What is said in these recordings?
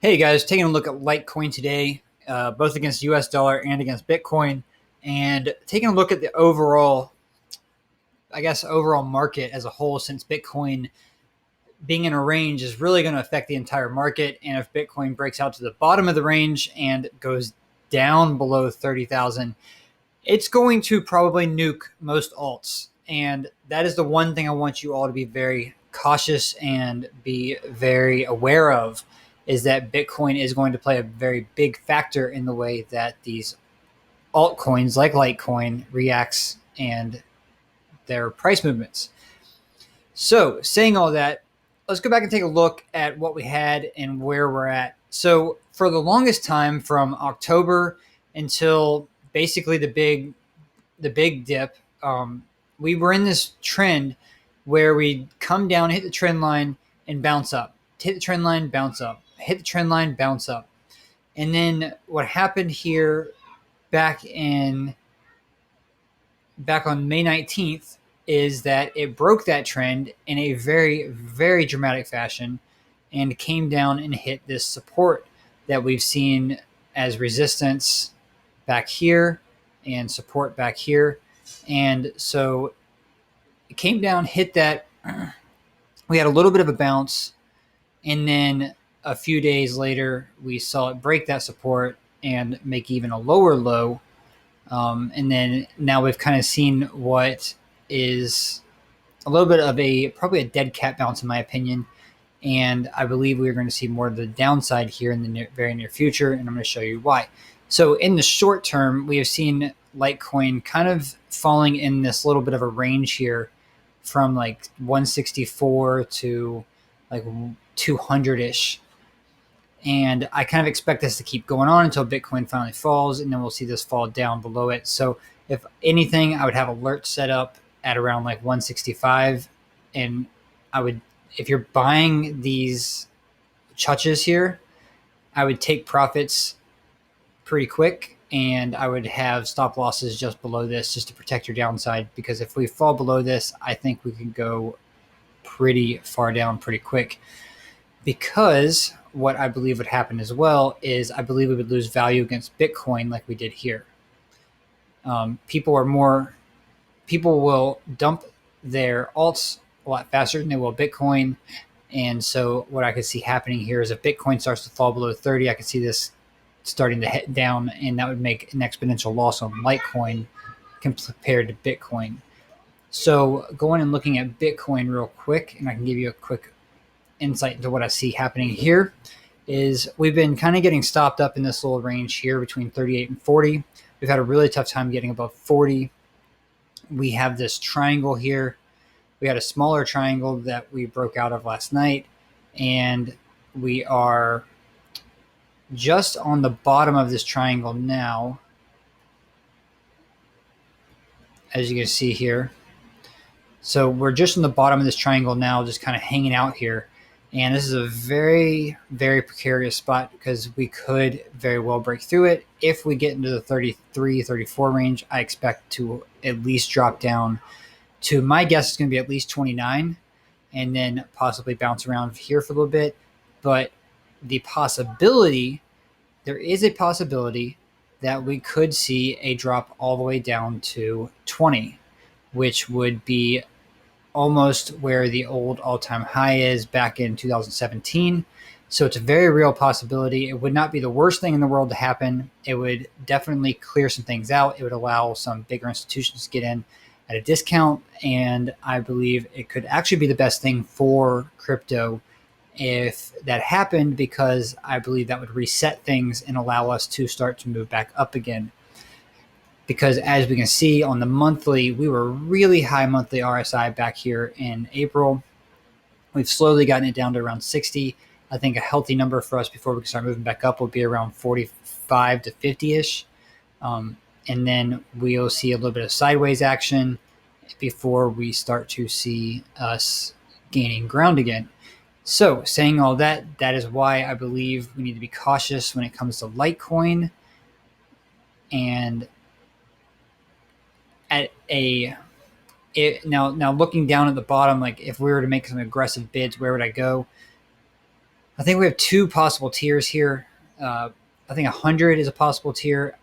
Hey guys, taking a look at Litecoin today, both against US dollar and against Bitcoin, and taking a look at the overall market as a whole, since Bitcoin being in a range is really going to affect the entire market. And if Bitcoin breaks out to the bottom of the range and goes down below 30,000, it's going to probably nuke most alts. And that is the one thing I want you all to be very cautious and be very aware of, is that Bitcoin is going to play a very big factor in the way that these altcoins like Litecoin reacts and their price movements. So saying all that, let's go back and take a look at what we had and where we're at. So for the longest time, from October until basically the big dip, we were in this trend where we come down, hit the trend line, and bounce up. Hit the trend line, bounce up. Hit the trend line, bounce up. And then what happened here back on May 19th is that it broke that trend in a very, very dramatic fashion and came down and hit this support that we've seen as resistance back here and support back here. And so it came down, hit that. We had a little bit of a bounce, and then a few days later, we saw it break that support and make even a lower low. And then now we've kind of seen what is a little bit of probably a dead cat bounce, in my opinion. And I believe we're going to see more of the downside here in the very near future, and I'm going to show you why. So in the short term, we have seen Litecoin kind of falling in this little bit of a range here from like 164 to like 200-ish. And I kind of expect this to keep going on until Bitcoin finally falls, and then we'll see this fall down below it. So if anything, I would have alerts set up at around like 165. And if you're buying these chutches here, I would take profits pretty quick, and I would have stop losses just below this just to protect your downside, because if we fall below this, I think we could go pretty far down pretty quick. Because what I believe would happen as well is I believe we would lose value against Bitcoin like we did here. People will dump their alts a lot faster than they will Bitcoin. And so what I could see happening here is if Bitcoin starts to fall below 30, I could see this starting to head down, and that would make an exponential loss on Litecoin compared to Bitcoin. So going and looking at Bitcoin real quick, and I can give you a quick insight into what I see happening here, is we've been kind of getting stopped up in this little range here between 38 and 40. We've had a really tough time getting above 40. We have this triangle here. We had a smaller triangle that we broke out of last night, and we are just on the bottom of this triangle now, as you can see here. So we're just on the bottom of this triangle now, just kind of hanging out here. And this is a very, very precarious spot, because we could very well break through it. If we get into the 33, 34 range, I expect to at least drop down to, my guess is going to be at least 29, and then possibly bounce around here for a little bit. But there is a possibility that we could see a drop all the way down to 20, which would be almost where the old all-time high is back in 2017. So it's a very real possibility. It would not be the worst thing in the world to happen. It would definitely clear some things out. It would allow some bigger institutions to get in at a discount. And I believe it could actually be the best thing for crypto if that happened, because I believe that would reset things and allow us to start to move back up again. Because as we can see on the monthly, we were really high monthly RSI back here in April. We've slowly gotten it down to around 60. I think a healthy number for us before we can start moving back up will be around 45 to 50-ish. And then we'll see a little bit of sideways action before we start to see us gaining ground again. So saying all that, that is why I believe we need to be cautious when it comes to Litecoin. And now looking down at the bottom, like if we were to make some aggressive bids, where would I go? I think we have two possible tiers here. I think 100 is a possible tier.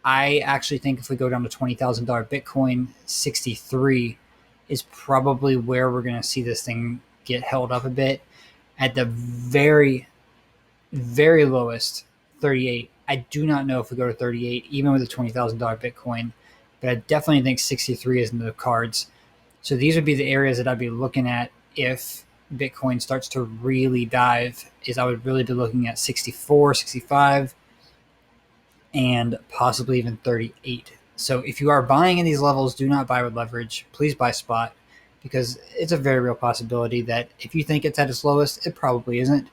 I actually think if we go down to $20,000 Bitcoin, 63 is probably where we're going to see this thing get held up a bit. At the very, very lowest, 38. I do not know if we go to 38, even with a $20,000 Bitcoin, but I definitely think 63 is in the cards. So these would be the areas that I'd be looking at if Bitcoin starts to really dive. Is I would really be looking at 64, 65, and possibly even 38. So if you are buying in these levels, do not buy with leverage. Please buy spot, because it's a very real possibility that if you think it's at its lowest, it probably isn't.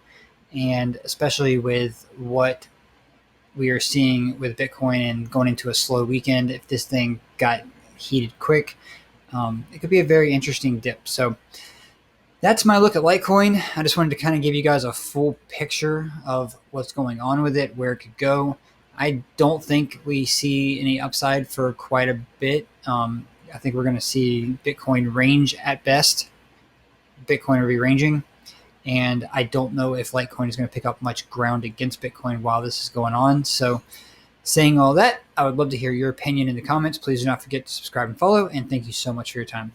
And especially with what we are seeing with Bitcoin and going into a slow weekend, if this thing got heated quick, it could be a very interesting dip. So that's my look at Litecoin. I just wanted to kind of give you guys a full picture of what's going on with it, where it could go. I don't think we see any upside for quite a bit. I think we're going to see Bitcoin range at best. Bitcoin will be ranging. And I don't know if Litecoin is going to pick up much ground against Bitcoin while this is going on. So saying all that, I would love to hear your opinion in the comments. Please do not forget to subscribe and follow. And thank you so much for your time.